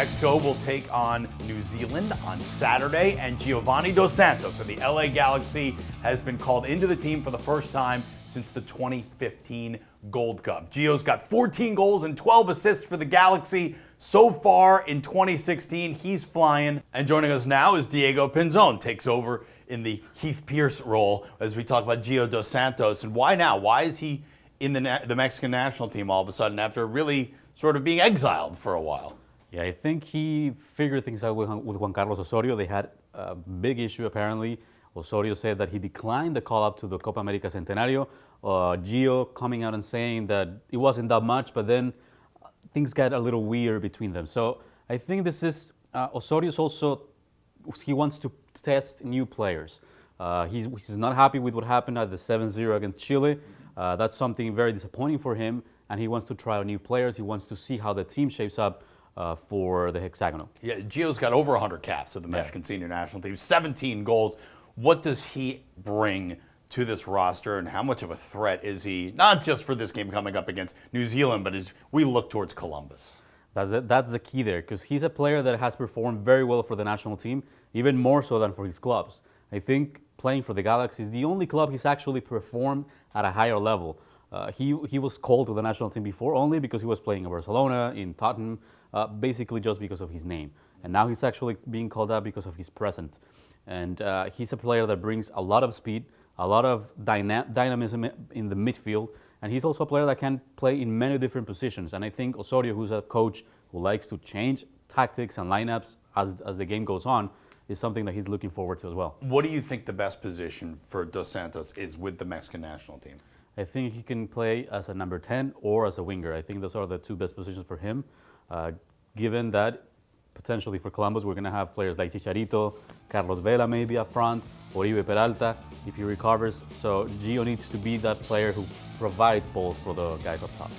Mexico will take on New Zealand on Saturday, and Giovani Dos Santos of the LA Galaxy has been called into the team for the first time since the 2015 Gold Cup. Gio's got 14 goals and 12 assists for the Galaxy so far in 2016. He's flying. And joining us now is Diego Pinzón, takes over in the Heath Pierce role as we talk about Gio Dos Santos. And why now? Why is he in the Mexican national team all of a sudden after really sort of being exiled for a while? Yeah, I think he figured things out with Juan Carlos Osorio. They had a big issue apparently. Osorio said that he declined the call-up to the Copa America Centenario. Gio coming out and saying that it wasn't that much, but then things got a little weird between them. So I think this is, Osorio's also, he wants to test new players. He's not happy with what happened at the 7-0 against Chile. That's something very disappointing for him, and he wants to try out new players. He wants to see how the team shapes up for the hexagonal. Yeah, Gio's got over 100 caps with the Mexican senior national team, 17 goals. What does he bring to this roster, and how much of a threat is he, not just for this game coming up against New Zealand, but as we look towards Columbus? That's the key there, because he's a player that has performed very well for the national team, even more so than for his clubs. I think playing for the Galaxy is the only club he's actually performed at a higher level. He was called to the national team before only because he was playing in Barcelona, in Tottenham, basically just because of his name. And now he's actually being called up because of his presence. And he's a player that brings a lot of speed, a lot of dynamism in the midfield, and he's also a player that can play in many different positions. And I think Osorio, who's a coach who likes to change tactics and lineups as the game goes on, is something that he's looking forward to as well. What do you think the best position for Dos Santos is with the Mexican national team? I think he can play as a number 10 or as a winger. I think those are the two best positions for him, given that potentially for Columbus we're going to have players like Chicharito, Carlos Vela maybe up front, Oribe Peralta if he recovers. So Gio needs to be that player who provides balls for the guys up top.